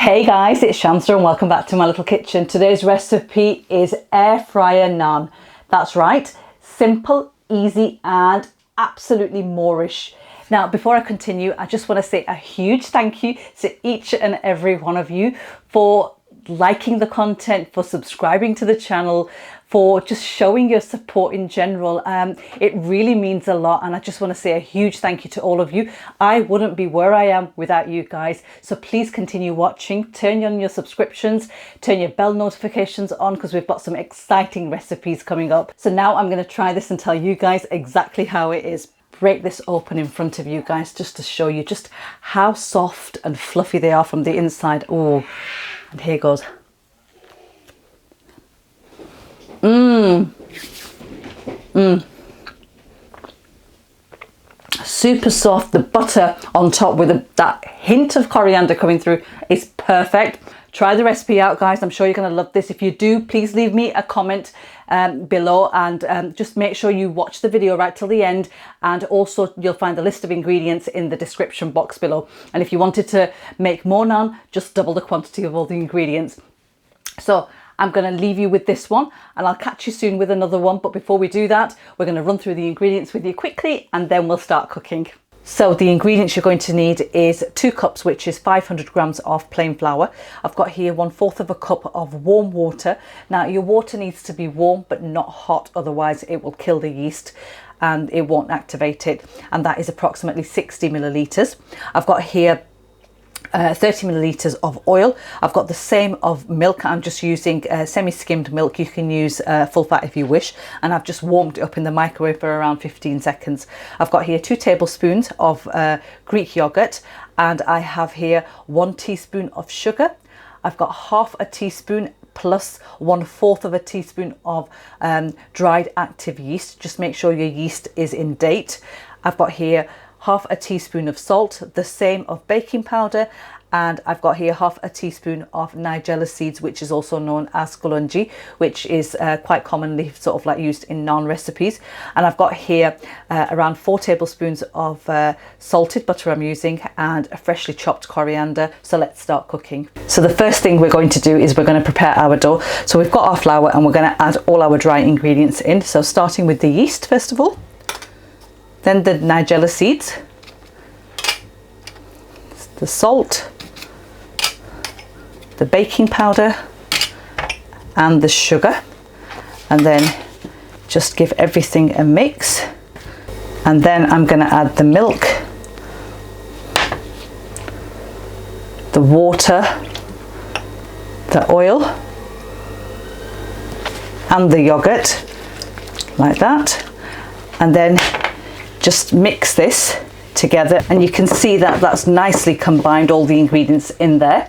Hey guys, it's Shamsa and welcome back to my little kitchen. Today's recipe is air fryer naan. That's right, simple, easy and absolutely Moorish. Now, before I continue, I just want to say a huge thank you to each and every one of you for liking the content, for subscribing to the channel, for just showing your support in general. It really means a lot, and I just want to say a huge thank you to all of you. I wouldn't be where I am without you guys, so please continue watching. Turn on your subscriptions, turn your bell notifications on, because we've got some exciting recipes coming up. So now I'm going to try this and tell you guys exactly how it is. Break this open in front of you guys just to show you just how soft and fluffy they are from the inside. Oh, and here goes. Super soft. The butter on top with that hint of coriander coming through is perfect. Try the recipe out, guys. I'm sure you're going to love this. If you do, please leave me a comment below, and just make sure you watch the video right till the end, and also you'll find the list of ingredients in the description box below. And if you wanted to make more naan, just double the quantity of all the ingredients. So I'm going to leave you with this one, and I'll catch you soon with another one. But before we do that, we're going to run through the ingredients with you quickly, and then we'll start cooking. So the ingredients you're going to need is 2 cups, which is 500 grams of plain flour. I've got here 1/4 of a cup of warm water. Now your water needs to be warm but not hot, otherwise it will kill the yeast and it won't activate it. And that is approximately 60 milliliters. I've got here 30 milliliters of oil. I've got the same of milk. I'm just using semi-skimmed milk. You can use full fat if you wish, and I've just warmed it up in the microwave for around 15 seconds. I've got here 2 tablespoons of Greek yogurt, and I have here 1 teaspoon of sugar. I've got 1/2 teaspoon plus 1/4 of a teaspoon of dried active yeast. Just make sure your yeast is in date. I've got here 1/2 teaspoon of salt, the same of baking powder, and I've got here 1/2 teaspoon of nigella seeds, which is also known as kaulonji, which is quite commonly sort of like used in naan recipes. And I've got here around 4 tablespoons of salted butter I'm using, and a freshly chopped coriander. So let's start cooking. So the first thing we're going to do is we're going to prepare our dough. So we've got our flour and we're going to add all our dry ingredients in. So starting with the yeast first of all, then the nigella seeds, the salt, the baking powder and the sugar, and then just give everything a mix. And then I'm going to add the milk, the water, the oil and the yogurt, like that. And then just mix this together, and you can see that that's nicely combined, all the ingredients in there.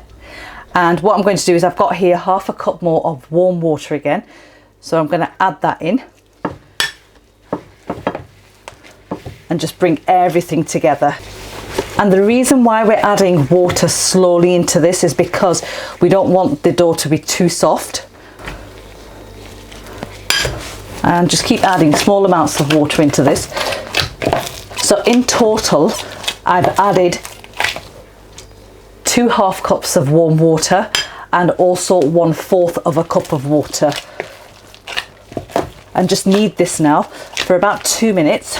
And what I'm going to do is I've got here 1/2 cup more of warm water again, so I'm going to add that in and just bring everything together. And the reason why we're adding water slowly into this is because we don't want the dough to be too soft. And just keep adding small amounts of water into this. So in total, I've added 2 1/2 cups of warm water and also 1/4 of a cup of water. And just knead this now for about 2 minutes.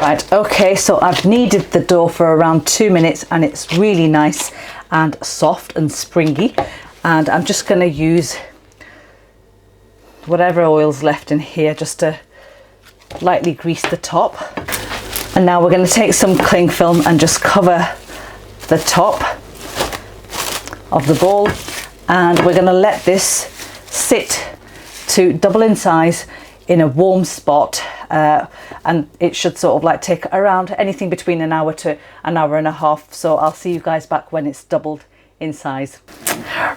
Right, okay, so I've kneaded the dough for around 2 minutes, and it's really nice and soft and springy. And I'm just going to use whatever oil's left in here just to lightly grease the top. And now we're going to take some cling film and just cover the top of the bowl, and we're going to let this sit to double in size in a warm spot, and it should sort of like take around anything between an hour to an hour and a half. So I'll see you guys back when it's doubled in size.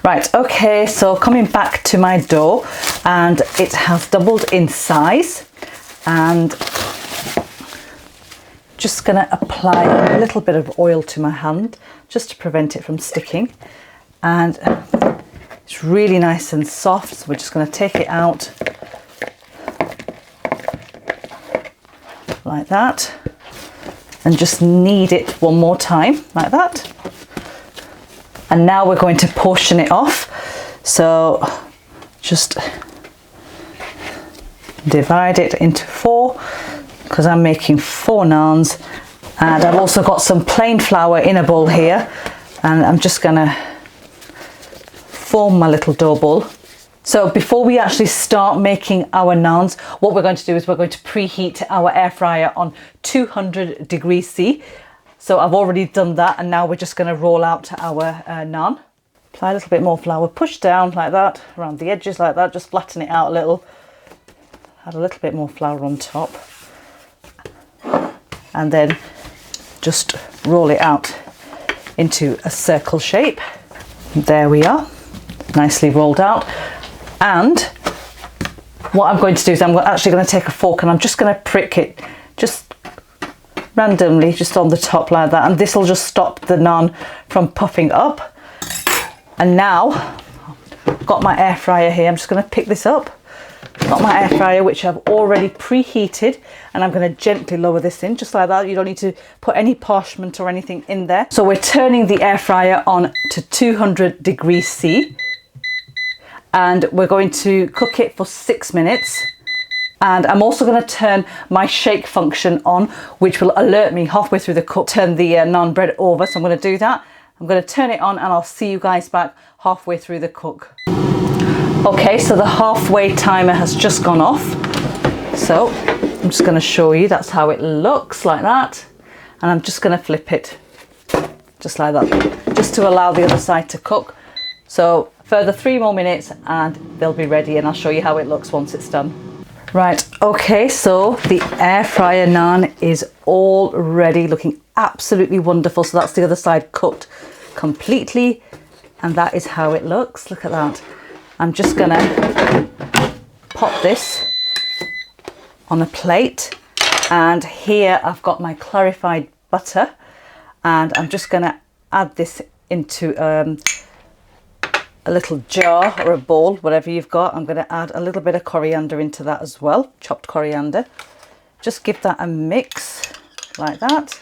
Right, okay, so coming back to my dough, and it has doubled in size, and just going to apply a little bit of oil to my hand just to prevent it from sticking. And it's really nice and soft, so we're just going to take it out like that and just knead it one more time like that. And now we're going to portion it off. So just divide it into 4, because I'm making 4 naans. And I've also got some plain flour in a bowl here, and I'm just gonna form my little dough ball. So before we actually start making our naans, what we're going to do is we're going to preheat our air fryer on 200 degrees C. So I've already done that, and now we're just going to roll out our naan. Apply a little bit more flour, push down like that, around the edges like that, just flatten it out a little. Add a little bit more flour on top. And then just roll it out into a circle shape. There we are, nicely rolled out. And what I'm going to do is I'm actually going to take a fork and I'm just going to prick it just randomly, just on the top like that. And this will just stop the naan from puffing up. And now I've got my air fryer here. I'm just going to pick this up. Got my air fryer, which I've already preheated, and I'm going to gently lower this in just like that. You don't need to put any parchment or anything in there. So we're turning the air fryer on to 200 degrees C, and we're going to cook it for 6 minutes. And I'm also going to turn my shake function on, which will alert me halfway through the cook, turn the naan bread over. So I'm going to do that. I'm going to turn it on, and I'll see you guys back halfway through the cook. Okay, so the halfway timer has just gone off. So I'm just going to show you, that's how it looks, like that. And I'm just going to flip it just like that, just to allow the other side to cook. So further 3 more minutes and they'll be ready, and I'll show you how it looks once it's done. Right, okay, so the air fryer naan is all ready, looking absolutely wonderful. So that's the other side cooked completely, and that is how it looks. Look at that. I'm just gonna pop this on a plate, and here I've got my clarified butter, and I'm just gonna add this into a little jar or a bowl, whatever you've got. I'm gonna add a little bit of coriander into that as well, chopped coriander. Just give that a mix like that.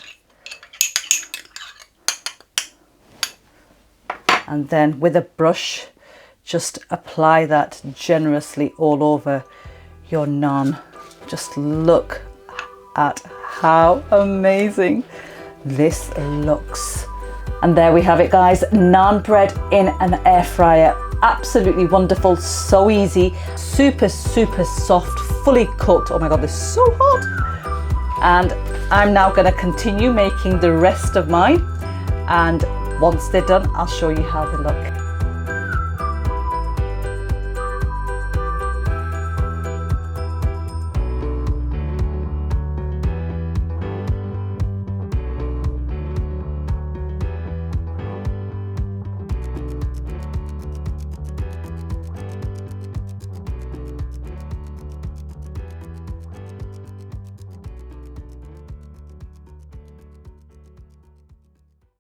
And then with a brush, just apply that generously all over your naan. Just look at how amazing this looks. And there we have it, guys. Naan bread in an air fryer. Absolutely wonderful, so easy, super, super soft, fully cooked. Oh my God, this is so hot. And I'm now gonna continue making the rest of mine. And once they're done, I'll show you how they look.